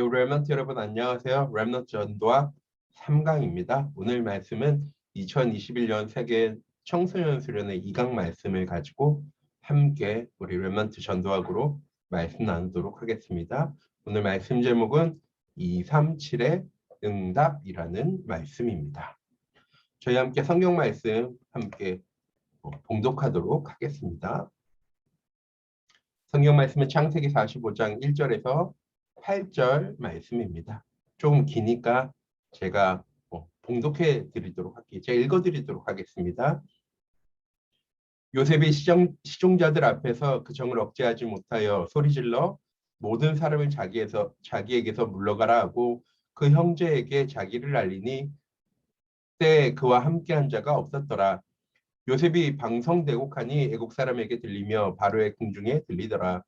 랩런트 여러분 안녕하세요. 랩런트 전도학 3강입니다. 오늘 말씀은 2021년 세계 청소년 수련회 2강 말씀을 가지고 함께 우리 랩런트 전도학으로 말씀 나누도록 하겠습니다. 오늘 말씀 제목은 237의 응답이라는 말씀입니다. 저희 함께 성경 말씀 함께 봉독하도록 하겠습니다. 성경 말씀은 창세기 45장 1절에서 8절 말씀입니다. 조금 기니까 제가 봉독해 드리도록 할게요. 제가 읽어 드리도록 하겠습니다. 요셉이 시종자들 앞에서 그 정을 억제하지 못하여 소리질러 모든 사람을 자기에게서 물러가라 하고 그 형제에게 자기를 알리니 그때 그와 함께한 자가 없었더라. 요셉이 방성대곡하니 애국 사람에게 들리며 바로의 궁중에 들리더라.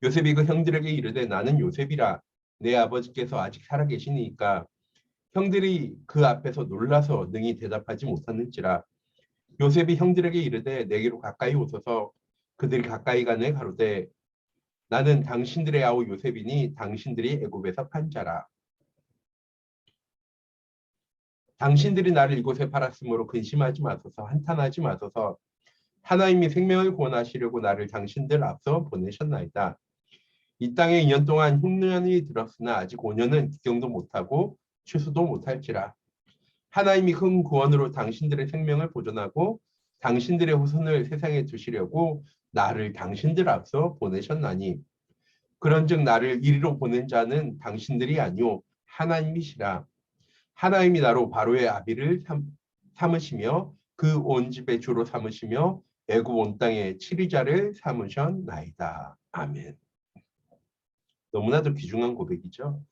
요셉이 그 형들에게 이르되 나는 요셉이라. 내 아버지께서 아직 살아계시니까. 형들이 그 앞에서 놀라서 능히 대답하지 못하는지라. 요셉이 형들에게 이르되 내게로 가까이 오소서. 그들이 가까이 가네 가로되 나는 당신들의 아우 요셉이니 당신들이 애굽에서 판 자라. 당신들이 나를 이곳에 팔았으므로 근심하지 마소서. 한탄하지 마소서. 하나님이 생명을 구원하시려고 나를 당신들 앞서 보내셨나이다. 이 땅에 2년 동안 흉년이 들었으나 아직 5년은 기경도 못하고 추수도 못할지라. 하나님이 큰 구원으로 당신들의 생명을 보존하고 당신들의 후손을 세상에 두시려고 나를 당신들 앞서 보내셨나니 그런즉 나를 이리로 보낸 자는 당신들이 아니오 하나님이시라. 하나님이 나로 바로의 아비를 삼으시며 그 온 집의 주로 삼으시며 애굽 온 땅의 치리자를 삼으셨나이다. 아멘. 너무나도 귀중한 고백이죠.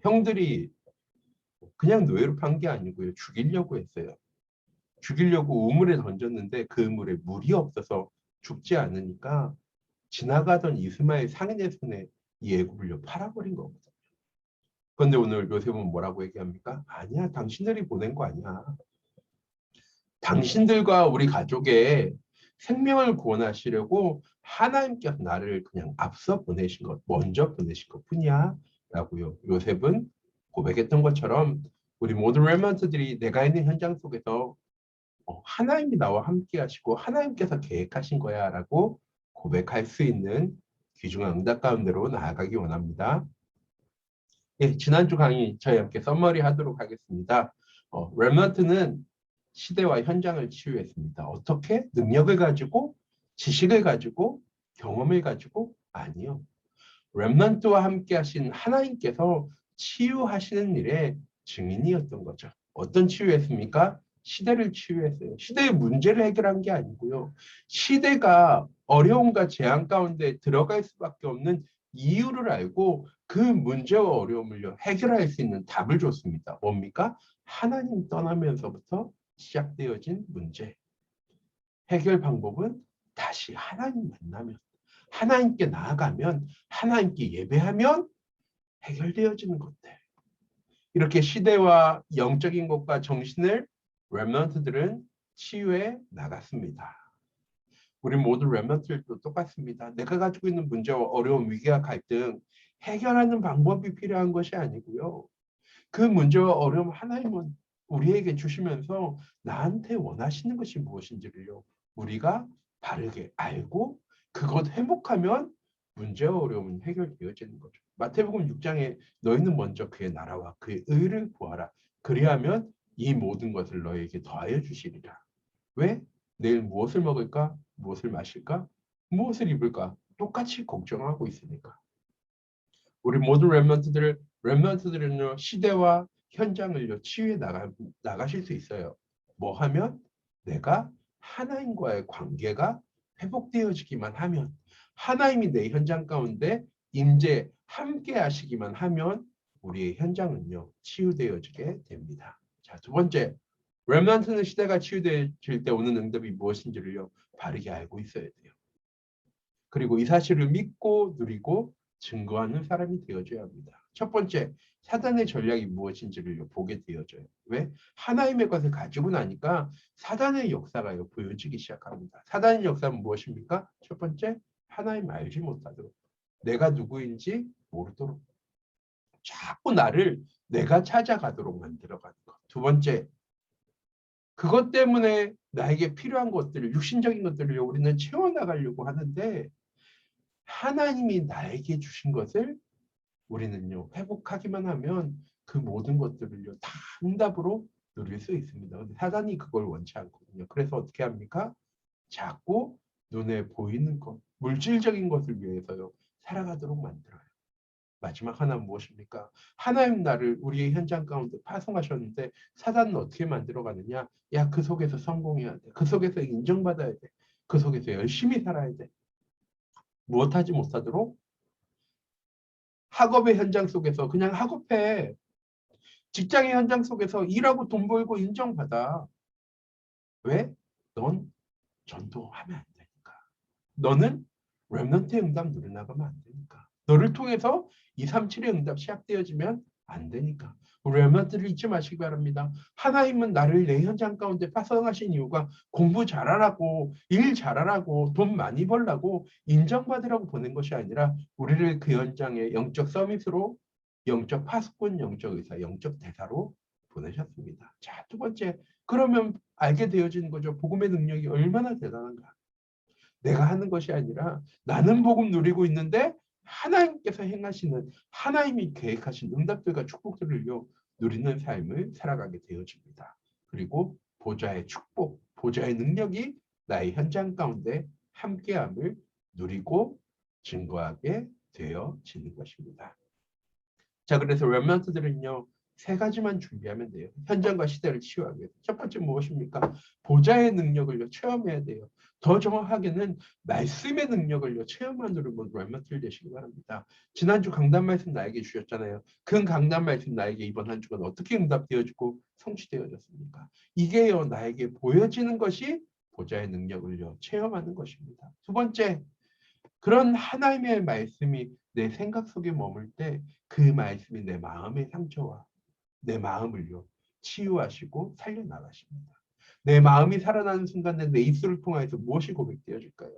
형들이 그냥 노예로 판 게 아니고요. 죽이려고 했어요. 죽이려고 우물에 던졌는데 그 우물에 물이 없어서 죽지 않으니까 지나가던 이스마엘 상인의 손에 이 애굽을 팔아버린 거거든요. 그런데 오늘 요셉은 뭐라고 얘기합니까? 아니야, 당신들이 보낸 거 아니야. 당신들과 우리 가족의 생명을 구원하시려고 하나님께서 나를 그냥 앞서 보내신 것, 먼저 보내신 것 뿐이야. 라고요. 요셉은 고백했던 것처럼 우리 모든 렘넌트들이 내가 있는 현장 속에서 하나님이 나와 함께 하시고 하나님께서 계획하신 거야 라고 고백할 수 있는 귀중한 응답 가운데로 나아가기 원합니다. 예, 지난주 강의 저희 함께 썸머리 하도록 하겠습니다. 렘넌트는 시대와 현장을 치유했습니다. 어떻게? 능력을 가지고, 지식을 가지고, 경험을 가지고? 아니요. 렘넌트와 함께 하신 하나님께서 치유하시는 일의 증인이었던 거죠. 어떤 치유였습니까? 시대를 치유했어요. 시대의 문제를 해결한 게 아니고요. 시대가 어려움과 재앙 가운데 들어갈 수밖에 없는 이유를 알고 그 문제와 어려움을 해결할 수 있는 답을 줬습니다. 뭡니까? 하나님 떠나면서부터 시작되어진 문제. 해결 방법은 다시 하나님 만나면, 하나님께 나아가면, 하나님께 예배하면 해결되어지는 것들. 이렇게 시대와 영적인 것과 정신을 렘넌트들은 치유해 나갔습니다. 우리 모두 렘넌트들도 똑같습니다. 내가 가지고 있는 문제와 어려움, 위기와 갈등 해결하는 방법이 필요한 것이 아니고요. 그 문제와 어려움 하나님은 우리에게 주시면서 나한테 원하시는 것이 무엇인지를요. 우리가 바르게 알고 그것 회복하면 문제와 어려움은 해결되어지는 거죠. 마태복음 6장에 너희는 먼저 그의 나라와 그의 의를 구하라. 그리하면 이 모든 것을 너희에게 더하여 주시리라. 왜? 내일 무엇을 먹을까? 무엇을 마실까? 무엇을 입을까? 똑같이 걱정하고 있으니까. 우리 모든 렘넌트들은요, 시대와 현장을요, 치유해 나가실 수 있어요. 뭐 하면? 내가 하나님과의 관계가 회복되어지기만 하면, 하나님이 내 현장 가운데 임재 함께 하시기만 하면, 우리의 현장은요, 치유되어지게 됩니다. 자, 두 번째, 렘넌트는 시대가 치유되어질 때 오는 응답이 무엇인지를요, 바르게 알고 있어야 돼요. 그리고 이 사실을 믿고 누리고 증거하는 사람이 되어줘야 합니다. 첫 번째, 사단의 전략이 무엇인지를 보게 되어져요. 왜? 하나님의 것을 가지고 나니까 사단의 역사가 보여지기 시작합니다. 사단의 역사는 무엇입니까? 첫 번째, 하나님 알지 못하도록. 내가 누구인지 모르도록. 자꾸 나를 내가 찾아가도록 만들어가는 것. 두 번째, 그것 때문에 나에게 필요한 것들을, 육신적인 것들을 우리는 채워나가려고 하는데 하나님이 나에게 주신 것을 우리는요, 회복하기만 하면 그 모든 것들을요, 다 응답으로 누릴 수 있습니다. 근데 사단이 그걸 원치 않거든요. 그래서 어떻게 합니까? 자꾸 눈에 보이는 것, 물질적인 것을 위해서요, 살아가도록 만들어요. 마지막 하나는 무엇입니까? 하나님 나를 우리의 현장 가운데 파송하셨는데 사단은 어떻게 만들어가느냐? 야, 그 속에서 성공해야 돼. 그 속에서 인정받아야 돼. 그 속에서 열심히 살아야 돼. 무엇하지 못하도록 학업의 현장 속에서 그냥 학업해. 직장의 현장 속에서 일하고 돈 벌고 인정받아. 왜? 넌 전도하면 안 되니까. 너는 렘넌트의 응답 누려나가면 안 되니까. 너를 통해서 237의 응답 시작되어지면 안 되니까. 우리 렘넌트를 잊지 마시기 바랍니다. 하나님은 나를 내 현장 가운데 파송하신 이유가 공부 잘하라고, 일 잘하라고, 돈 많이 벌라고, 인정받으라고 보낸 것이 아니라 우리를 그 현장에 영적 서밋으로, 영적 파수꾼, 영적 의사, 영적 대사로 보내셨습니다. 자, 두 번째, 그러면 알게 되어지는 거죠. 복음의 능력이 얼마나 대단한가. 내가 하는 것이 아니라 나는 복음 누리고 있는데 하나님께서 행하시는, 하나님이 계획하신 응답들과 축복들을요, 누리는 삶을 살아가게 되어집니다. 그리고 보좌의 축복, 보좌의 능력이 나의 현장 가운데 함께함을 누리고 증거하게 되어지는 것입니다. 자, 그래서 렘넌트들은요, 세 가지만 준비하면 돼요. 현장과 시대를 치유하기 위해서. 첫 번째 무엇입니까? 보좌의 능력을요, 체험해야 돼요. 더 정확하게는 말씀의 능력을요, 체험하는 렘넌트를 되시기 바랍니다. 지난주 강단 말씀 나에게 주셨잖아요. 그 강단 말씀 나에게 이번 한 주간 어떻게 응답되어지고 성취되어졌습니까? 이게요, 나에게 보여지는 것이 보좌의 능력을요, 체험하는 것입니다. 두 번째, 그런 하나님의 말씀이 내 생각 속에 머물 때 그 말씀이 내 마음의 상처와 내 마음을요, 치유하시고 살려나가십니다. 내 마음이 살아나는 순간에 내 입술을 통해서 무엇이 고백되어질까요?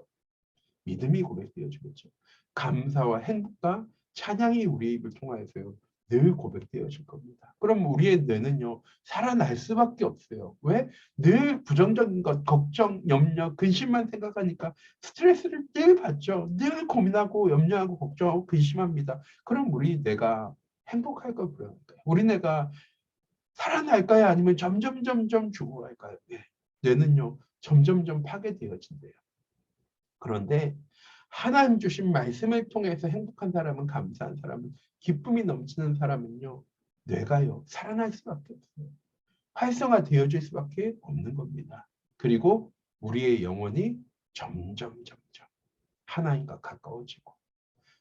믿음이 고백되어지겠죠. 감사와 행복과 찬양이 우리의 입을 통하여서요, 늘 고백되어질 겁니다. 그럼 우리의 뇌는요, 살아날 수밖에 없어요. 왜? 늘 부정적인 것, 걱정, 염려, 근심만 생각하니까 스트레스를 늘 받죠. 늘 고민하고 염려하고 걱정하고 근심합니다. 그럼 우리 뇌가 행복할까요? 불행할까요? 우리 뇌가 살아날까요? 아니면 점점 죽어갈까요? 네. 뇌는요, 점점 파괴되어진대요. 그런데 하나님 주신 말씀을 통해서 행복한 사람은, 감사한 사람은, 기쁨이 넘치는 사람은요, 뇌가요, 살아날 수밖에 없어요. 활성화되어질 수밖에 없는 겁니다. 그리고 우리의 영혼이 점점 하나님과 가까워지고,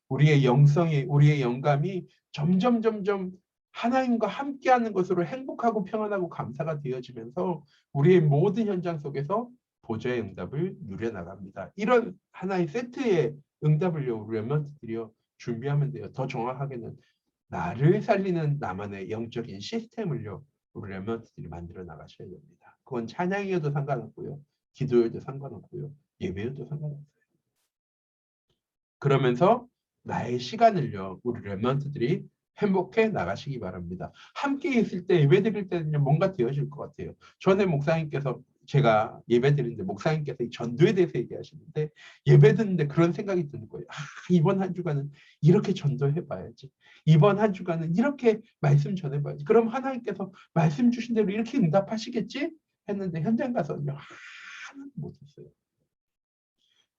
우리의 영성이, 우리의 영감이 점점 하나님과 함께하는 것으로 행복하고 평안하고 감사가 되어지면서 우리의 모든 현장 속에서 보좌의 응답을 누려나갑니다. 이런 하나의 세트의 응답을요, 우리 렘넌트들이요, 준비하면 돼요. 더 정확하게는 나를 살리는 나만의 영적인 시스템을요, 우리 렘넌트들이 만들어 나가셔야 됩니다. 그건 찬양이어도 상관없고요, 기도여도 상관없고요, 예배여도 상관없어요. 그러면서 나의 시간을요, 우리 렘넌트들이 행복해 나가시기 바랍니다. 함께 있을 때, 예배 드릴 때는요, 뭔가 되어질 것 같아요. 전에 목사님께서, 제가 예배 드리는데 목사님께서 이 전도에 대해서 얘기하시는데, 예배 드는데 그런 생각이 드는 거예요. 아, 이번 한 주간은 이렇게 전도해 봐야지. 이번 한 주간은 이렇게 말씀 전해 봐야지. 그럼 하나님께서 말씀 주신 대로 이렇게 응답하시겠지? 했는데 현장 가서는요, 하나도 못했어요.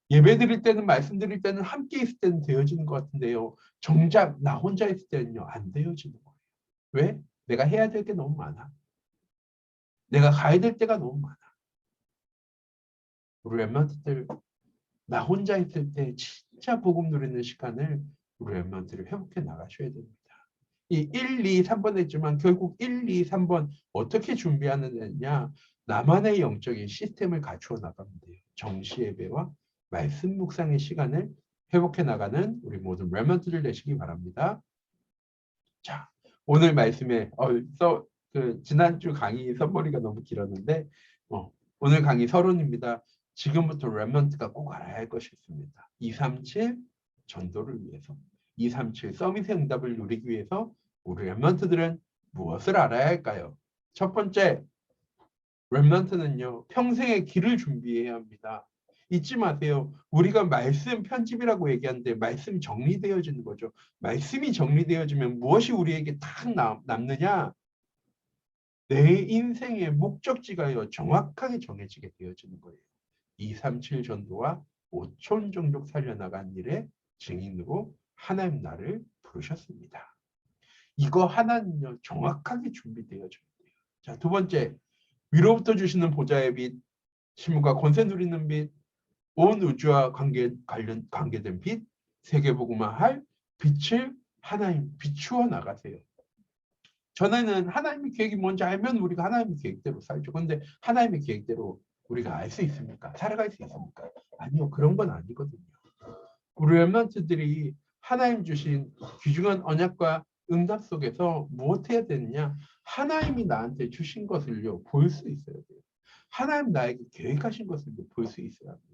예배 드릴 때는, 말씀 드릴 때는, 함께 있을 때는 되어지는 것 같은데요, 정작 나 혼자 있을 때는요, 안 되어지는 거예요. 왜? 내가 해야 될 게 너무 많아. 내가 가야 될 때가 너무 많아. 우리 렘넌트들, 나 혼자 있을 때 진짜 복음 누리는 시간을 우리 렘넌트를 회복해 나가셔야 됩니다. 이 1, 2, 3번 했지만 결국 1, 2, 3번 어떻게 준비하느냐, 나만의 영적인 시스템을 갖추어 나가면 돼요. 정시 예배와 말씀 묵상의 시간을 회복해 나가는 우리 모든 렘넌트들 되시기 바랍니다. 자, 오늘 말씀에 지난주 강의 선머리가 너무 길었는데 오늘 강의 서론입니다. 지금부터 렘넌트가 꼭 알아야 할 것이 있습니다. 237 전도를 위해서, 237 서밋의 응답을 누리기 위해서 우리 렘넌트들은 무엇을 알아야 할까요? 첫 번째, 렘넌트는요, 평생의 길을 준비해야 합니다. 잊지 마세요. 우리가 말씀 편집이라고 얘기하는데 말씀이 정리되어지는 거죠. 말씀이 정리되어지면 무엇이 우리에게 딱 남느냐? 내 인생의 목적지가요, 정확하게 정해지게 되어지는 거예요. 237 전도와 5천 종족 살려나간 일의 증인으로 하나님 나를 부르셨습니다. 이거 하나는요, 정확하게 준비되어져야 돼요. 자, 두 번째, 위로부터 주시는 보좌의 빛, 신문과 권세 누리는 빛, 온 우주와 관계된 빛, 세계복음화할 빛을 하나님 비추어 나가세요. 전에는 하나님의 계획이 뭔지 알면 우리가 하나님의 계획대로 살죠. 그런데 하나님의 계획대로 우리가 알 수 있습니까? 살아갈 수 있습니까? 아니요. 그런 건 아니거든요. 우리 렘넌트들이 하나님 주신 귀중한 언약과 응답 속에서 무엇 해야 되느냐? 하나님이 나한테 주신 것을요, 볼 수 있어야 돼요. 하나님 나에게 계획하신 것을 볼 수 있어야 합니다.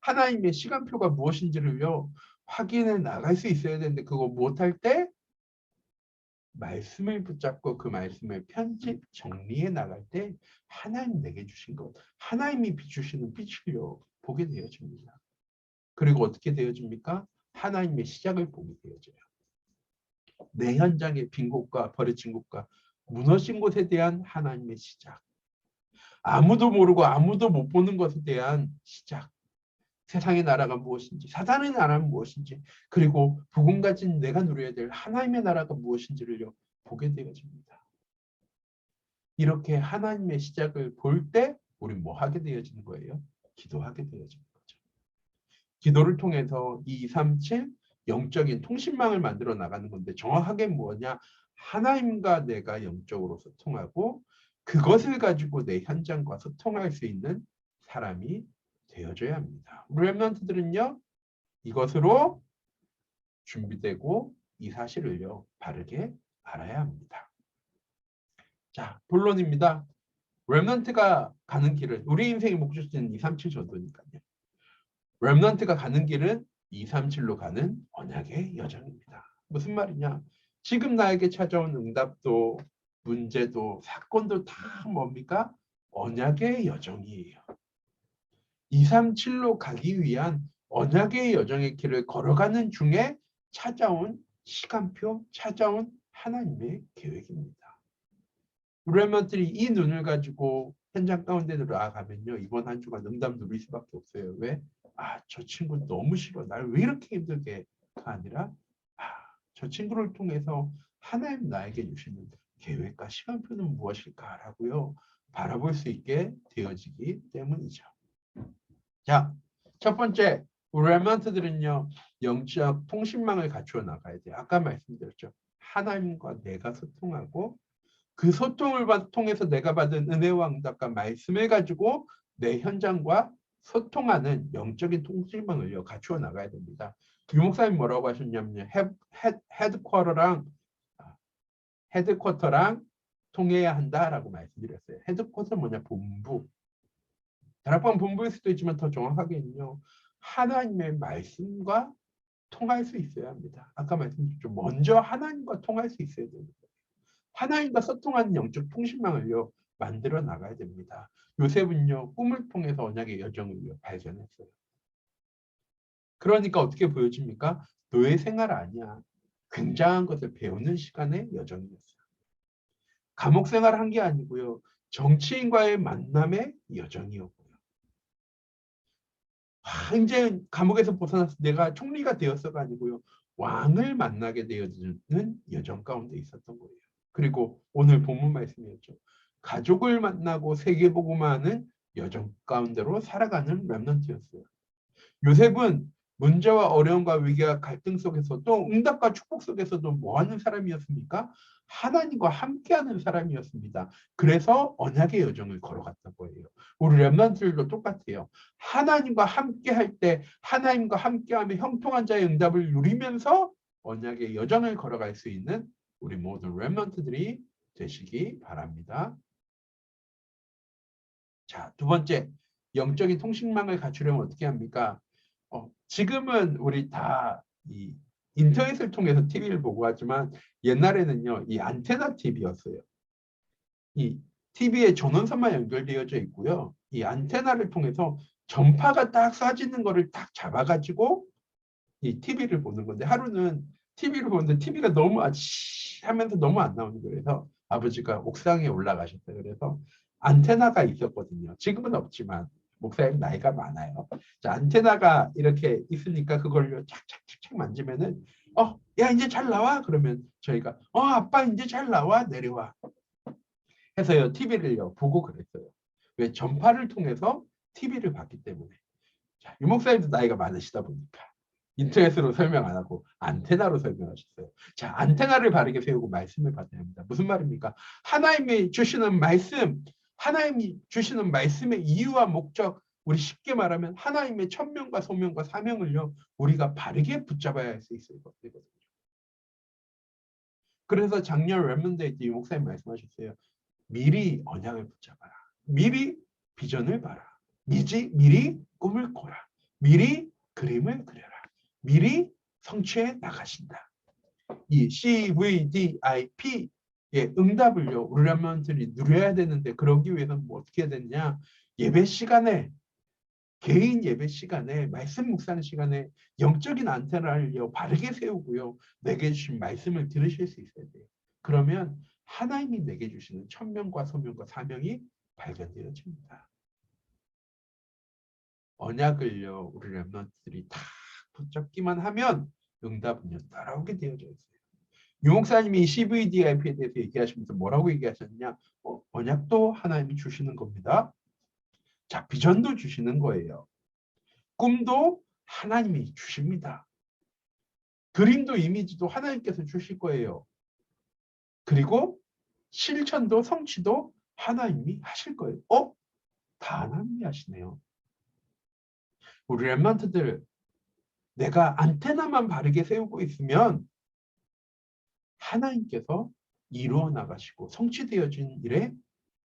하나님의 시간표가 무엇인지를요, 확인해 나갈 수 있어야 되는데 그거 못할 때 말씀을 붙잡고 그 말씀을 편집, 정리해 나갈 때 하나님 내게 주신 것, 하나님이 비추시는 빛을요, 보게 되어집니다. 그리고 어떻게 되어집니까? 하나님의 시작을 보게 되어져요. 내 현장의 빈 곳과 버려진 곳과 무너진 곳에 대한 하나님의 시작. 아무도 모르고 아무도 못 보는 것에 대한 시작. 세상의 나라가 무엇인지, 사단의 나라는 무엇인지, 그리고 복음 가진 내가 누려야 될 하나님의 나라가 무엇인지를 보게 되어집니다. 이렇게 하나님의 시작을 볼 때 우리 뭐 하게 되어지는 거예요? 기도하게 되어지는 거죠. 기도를 통해서 237 영적인 통신망을 만들어 나가는 건데 정확하게 뭐냐? 하나님과 내가 영적으로 소통하고 그것을 가지고 내 현장과 소통할 수 있는 사람이 되어줘야 합니다. 우리 렘넌트들은요, 이것으로 준비되고 이 사실을요, 바르게 알아야 합니다. 자, 본론입니다. 렘넌트가 가는 길은 우리 인생의 목적지는 237 전도니까요. 렘넌트가 가는 길은 237로 가는 언약의 여정입니다. 무슨 말이냐? 지금 나에게 찾아온 응답도 문제도 사건도 다 뭡니까? 언약의 여정이에요. 237로 가기 위한 언약의 여정의 길을 걸어가는 중에 찾아온 시간표, 찾아온 하나님의 계획입니다. 렘넌트들이 이 눈을 가지고 현장 가운데 나아가면요, 이번 한 주간 응답 누릴 수밖에 없어요. 왜? 아, 저 친구 너무 싫어. 날 왜 이렇게 힘들게 가 아니라 저 친구를 통해서 하나님 나에게 주시는 계획과 시간표는 무엇일까라고요, 바라볼 수 있게 되어지기 때문이죠. 자, 첫 번째, 우리 렘넌트들은요, 영적 통신망을 갖추어 나가야 돼요. 아까 말씀드렸죠. 하나님과 내가 소통하고 그 소통을 통해서 내가 받은 은혜와 응답과 말씀을 가지고 내 현장과 소통하는 영적인 통신망을 갖추어 나가야 됩니다. 유목사님 뭐라고 하셨냐면요. 헤드쿼터랑 통해야 한다라고 말씀드렸어요. 헤드쿼터 뭐냐? 본부. 다락방 본부일 수도 있지만 더 정확하게는요, 하나님의 말씀과 통할 수 있어야 합니다. 아까 말씀드렸죠. 먼저 하나님과 통할 수 있어야 됩니다. 하나님과 소통하는 영적 통신망을요, 만들어 나가야 됩니다. 요셉은요, 꿈을 통해서 언약의 여정을 발견했어요. 그러니까 어떻게 보여집니까? 노예 생활 아니야. 굉장한 것을 배우는 시간의 여정이었어요. 감옥 생활을 한 게 아니고요, 정치인과의 만남의 여정이었고요. 이제 감옥에서 벗어나서 내가 총리가 되었어가 아니고요, 왕을 만나게 되어지는 여정 가운데 있었던 거예요. 그리고 오늘 본문 말씀이었죠. 가족을 만나고 세계복음화하는 여정 가운데로 살아가는 렘넌트였어요. 요셉은 문제와 어려움과 위기와 갈등 속에서도 응답과 축복 속에서도 뭐 하는 사람이었습니까? 하나님과 함께하는 사람이었습니다. 그래서 언약의 여정을 걸어갔던 거예요. 우리 렘넌트들도 똑같아요. 하나님과 함께할 때 하나님과 함께하며 형통한 자의 응답을 누리면서 언약의 여정을 걸어갈 수 있는 우리 모든 렘넌트들이 되시기 바랍니다. 자, 두 번째, 영적인 통신망을 갖추려면 어떻게 합니까? 지금은 우리 다 이 인터넷을 통해서 TV를 보고 하지만 옛날에는요, 이 안테나 TV였어요. 이 TV에 전원선만 연결되어져 있고요. 이 안테나를 통해서 전파가 딱 쏴지는 거를 딱 잡아가지고 이 TV를 보는 건데 하루는 TV를 보는데 TV가 너무 하면서 너무 안 나오는 거예요. 그래서 아버지가 옥상에 올라가셨어요. 그래서 안테나가 있었거든요. 지금은 없지만 목사님 나이가 많아요. 자, 안테나가 이렇게 있으니까 그걸 착착착착 만지면은 야 이제 잘 나와 그러면 저희가 아빠 이제 잘 나와 내려와 해서요 TV를요 보고 그랬어요. 왜 전파를 통해서 TV를 봤기 때문에. 자, 유 목사님도 나이가 많으시다 보니까 인터넷으로 설명 안 하고 안테나로 설명하셨어요. 자, 안테나를 바르게 세우고 말씀을 받아야 합니다. 무슨 말입니까? 하나님이 주시는 말씀, 하나님이 주시는 말씀의 이유와 목적, 우리 쉽게 말하면 하나님의 천명과 소명과 사명을요 우리가 바르게 붙잡아야 할 수 있을 것이거든요. 그래서 작년 랩몬데이 때 목사님 말씀하셨어요. 미리 언약을 붙잡아라. 미리 비전을 봐라. 미리 꿈을 꿔라. 미리 그림을 그려라. 미리 성취해 나가신다. 이 CVDIP의 응답을요. 우리 랩몬들이 누려야 되는데 그러기 위해서는 뭐 어떻게 해야 되느냐. 예배 시간에 개인 예배 시간에 말씀 묵상 시간에 영적인 안테나를요 바르게 세우고요. 내게 주신 말씀을 들으실 수 있어야 돼요. 그러면 하나님이 내게 주시는 천명과 소명과 사명이 발견되어집니다. 언약을요 우리 랩런트들이 다 붙잡기만 하면 응답은요 따라오게 되어져 있어요. 유목사님이 CVDIP에 대해서 얘기하시면서 뭐라고 얘기하셨냐? 언약도 하나님이 주시는 겁니다. 자, 비전도 주시는 거예요. 꿈도 하나님이 주십니다. 그림도 이미지도 하나님께서 주실 거예요. 그리고 실천도 성취도 하나님이 하실 거예요. 다 하나님이 하시네요. 우리 랩런트들 내가 안테나만 바르게 세우고 있으면 하나님께서 이루어 나가시고 성취되어진 일에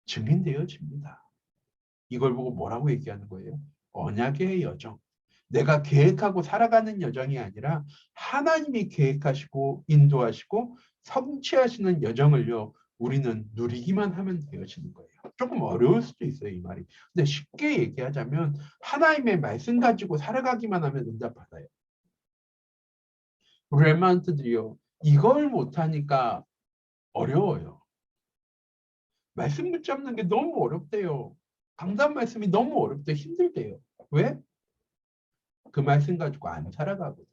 증인되어집니다. 이걸 보고 뭐라고 얘기하는 거예요? 언약의 여정. 내가 계획하고 살아가는 여정이 아니라 하나님이 계획하시고 인도하시고 성취하시는 여정을요. 우리는 누리기만 하면 되어지는 거예요. 조금 어려울 수도 있어요, 이 말이. 근데 쉽게 얘기하자면 하나님의 말씀 가지고 살아가기만 하면 응답받아요. 렘넌트들이요. 이걸 못하니까 어려워요. 말씀 붙잡는 게 너무 어렵대요. 강단 말씀이 너무 어렵대요. 힘들대요. 왜? 그 말씀 가지고 안 살아가거든요.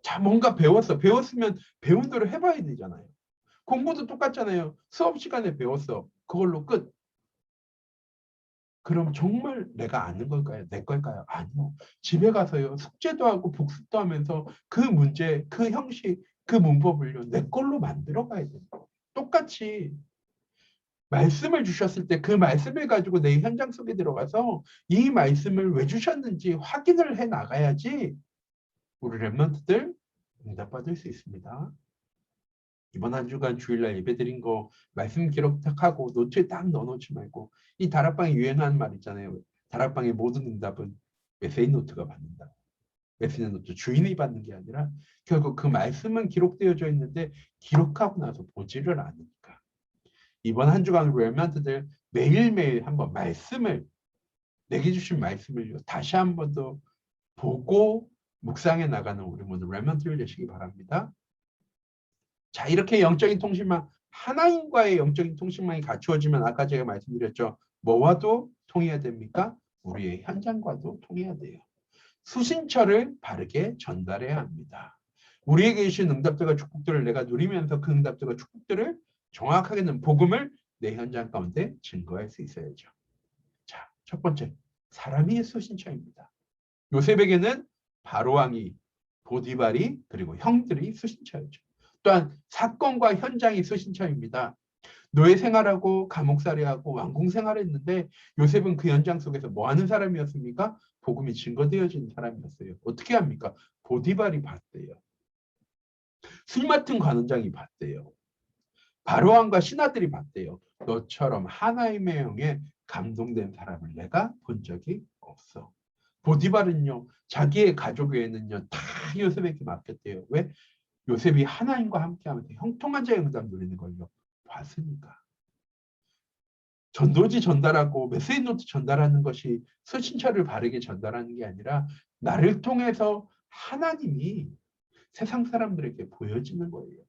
자, 뭔가 배웠어. 배웠으면 배운 대로 해봐야 되잖아요. 공부도 똑같잖아요. 수업 시간에 배웠어. 그걸로 끝. 그럼 정말 내가 아는 걸까요? 내 걸까요? 아니요. 집에 가서요. 숙제도 하고 복습도 하면서 그 문제, 그 형식, 그 문법을요. 내 걸로 만들어 가야 돼요. 똑같이 말씀을 주셨을 때 그 말씀을 가지고 내 현장 속에 들어가서 이 말씀을 왜 주셨는지 확인을 해 나가야지 우리 랩런트들 응답받을 수 있습니다. 이번 한 주간 주일날 예배드린 거 말씀 기록하고 노트에 딱 넣어놓지 말고 이 다락방에 유행하는 말 있잖아요. 다락방의 모든 응답은 메시지 노트가 받는다. 메시지 노트 주인이 받는 게 아니라 결국 그 말씀은 기록되어져 있는데 기록하고 나서 보지를 않으니까 이번 한 주간 랩런트들 매일매일 한번 말씀을 내게 주신 말씀을 다시 한 번 더 보고 묵상해 나가는 우리 모두 랩런트를 되시기 바랍니다. 자, 이렇게 영적인 통신망, 하나님과의 영적인 통신망이 갖추어지면 아까 제가 말씀드렸죠. 뭐와도 통해야 됩니까? 우리의 현장과도 통해야 돼요. 수신처를 바르게 전달해야 합니다. 우리에게 주신 응답들과 축복들을 내가 누리면서 그 응답들과 축복들을 정확하게 는 복음을 내 현장 가운데 증거할 수 있어야죠. 자, 첫 번째, 사람이 수신처입니다. 요셉에게는 바로왕이, 보디발이, 그리고 형들이 수신처였죠. 또한 사건과 현장이 수신처입니다. 노예 생활하고 감옥살이하고 왕궁 생활했는데 요셉은 그 현장 속에서 뭐 하는 사람이었습니까? 복음이 증거되어진 사람이었어요. 어떻게 합니까? 보디발이 봤대요. 술 맡은 관원장이 봤대요. 바로왕과 신하들이 봤대요. 너처럼 하나님의 영에 감동된 사람을 내가 본 적이 없어. 보디발은요, 자기의 가족 외에는요, 다 요셉에게 맡겼대요. 왜? 요셉이 하나님과 함께하면서 형통한 자의 응답 누리는 걸요 봤으니까. 전도지 전달하고 메시지 노트 전달하는 것이 수신처를 바르게 전달하는 게 아니라 나를 통해서 하나님이 세상 사람들에게 보여지는 거예요.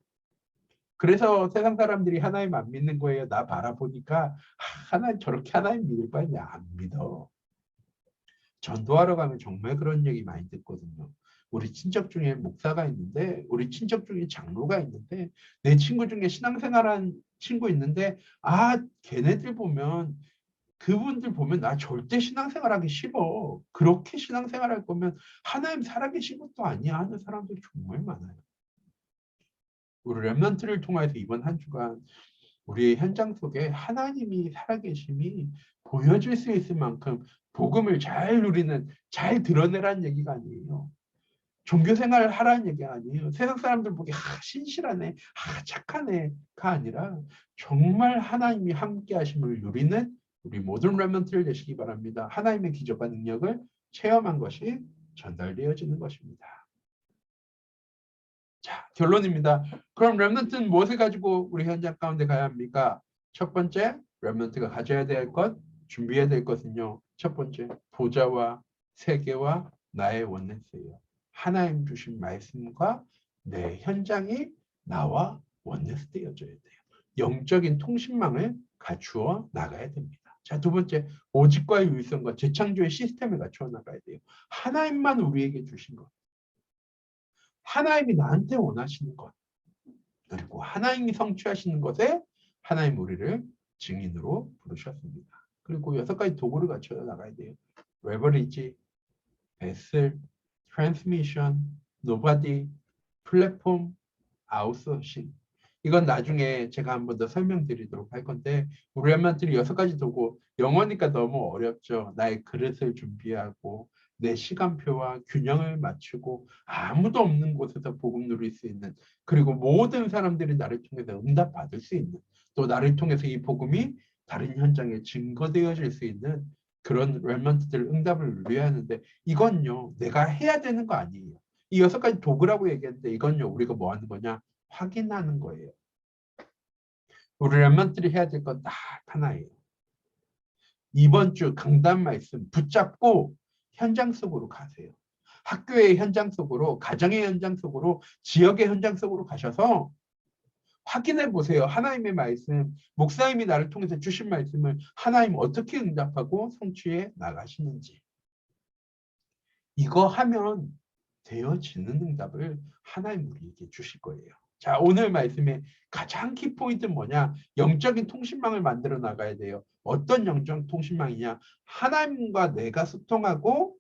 그래서 세상 사람들이 하나님 안 믿는 거예요. 나 바라보니까 하나님 저렇게 하나님 믿을 바에냐 안 믿어. 전도하러 가면 정말 그런 얘기 많이 듣거든요. 우리 친척 중에 목사가 있는데, 우리 친척 중에 장로가 있는데, 내 친구 중에 신앙생활한 친구 있는데, 걔네들 보면, 그분들 보면 나 절대 신앙생활하기 싫어. 그렇게 신앙생활할 거면 하나님 살아계신 것도 아니야 하는 사람들이 정말 많아요. 우리 렘넌트를 통해서 이번 한 주간 우리의 현장 속에 하나님이 살아계심이 보여질 수 있을 만큼 복음을 잘 누리는, 잘 드러내라는 얘기가 아니에요. 종교 생활을 하라는 얘기가 아니에요. 세상 사람들 보기 신실하네, 착하네가 아니라 정말 하나님이 함께 하심을 누리는 우리 모든 렘넌트를 되시기 바랍니다. 하나님의 기적과 능력을 체험한 것이 전달되어지는 것입니다. 자, 결론입니다. 그럼 렘넌트는 무엇을 가지고 우리 현장 가운데 가야 합니까? 첫 번째, 렘넌트가 가져야 될 것, 준비해야 될 것은요. 첫 번째, 보좌와 세계와 나의 원네스예요. 하나님 주신 말씀과 내 현장이 나와 원네스 되어져야 돼요. 영적인 통신망을 갖추어 나가야 됩니다. 자, 두 번째, 오직과의 유일성과 재창조의 시스템을 갖추어 나가야 돼요. 하나님만 우리에게 주신 것. 하나님이 나한테 원하시는 것, 그리고 하나님이 성취하시는 것에 하나님 우리를 증인으로 부르셨습니다. 그리고 6가지 도구를 갖춰 나가야 돼요. 레버리지, 베슬, 트랜스미션, 노바디, 플랫폼, 아웃소싱. 이건 나중에 제가 한 번 더 설명드리도록 할 건데, 우리 렘넌트들이 6가지 도구, 영어니까 너무 어렵죠. 나의 그릇을 준비하고 내 시간표와 균형을 맞추고 아무도 없는 곳에서 복음 누릴 수 있는, 그리고 모든 사람들이 나를 통해서 응답받을 수 있는, 또 나를 통해서 이 복음이 다른 현장에 증거되어질 수 있는 그런 렘넌트들 응답을 누려야 하는데, 이건요 내가 해야 되는 거 아니에요. 이 6가지 도구라고 얘기했는데, 이건요 우리가 뭐 하는 거냐, 확인하는 거예요. 우리 렘넌트들이 해야 될 건 딱 하나예요. 이번 주 강단 말씀 붙잡고 현장 속으로 가세요. 학교의 현장 속으로, 가정의 현장 속으로, 지역의 현장 속으로 가셔서 확인해 보세요. 하나님의 말씀, 목사님이 나를 통해서 주신 말씀을 하나님 어떻게 응답하고 성취해 나가시는지. 이거 하면 되어지는 응답을 하나님 우리에게 주실 거예요. 자, 오늘 말씀의 가장 키포인트는 뭐냐? 영적인 통신망을 만들어 나가야 돼요. 어떤 영적 통신망이냐? 하나님과 내가 소통하고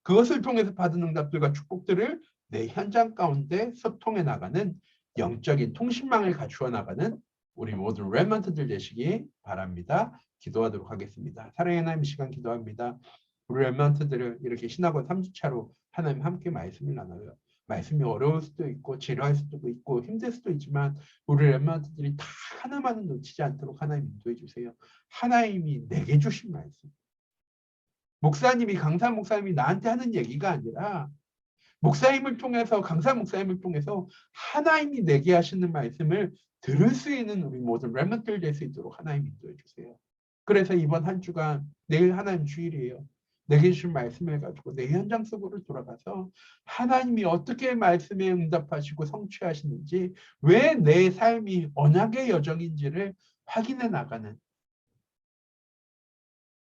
그것을 통해서 받은 응답들과 축복들을 내 현장 가운데 소통해 나가는 영적인 통신망을 갖추어 나가는 우리 모든 렘넌트들 되시기 바랍니다. 기도하도록 하겠습니다. 사랑의 하나님, 시간 기도합니다. 우리 렘넌트들을 이렇게 신학원 3주차로 하나님 함께 말씀을 나눠요. 말씀이 어려울 수도 있고 지루할 수도 있고 힘들 수도 있지만 우리 렘넌트들이 다 하나만은 놓치지 않도록 하나님 인도해 주세요. 하나님이 내게 주신 말씀, 목사님이, 강사 목사님이 나한테 하는 얘기가 아니라 목사님을 통해서, 강사 목사님을 통해서 하나님이 내게 하시는 말씀을 들을 수 있는 우리 모든 렘넌트들 될 수 있도록 하나님 인도해 주세요. 그래서 이번 한 주간, 내일 하나님 주일이에요. 내게 주신 말씀을 가지고 내 현장 속으로 돌아가서 하나님이 어떻게 말씀에 응답하시고 성취하시는지, 왜 내 삶이 언약의 여정인지를 확인해 나가는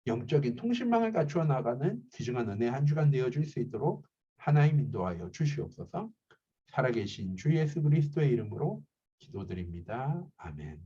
영적인 통신망을 갖추어 나가는 귀중한 은혜 한 주간 되어줄 수 있도록 하나님 인도하여 주시옵소서. 살아계신 주 예수 그리스도의 이름으로 기도드립니다. 아멘.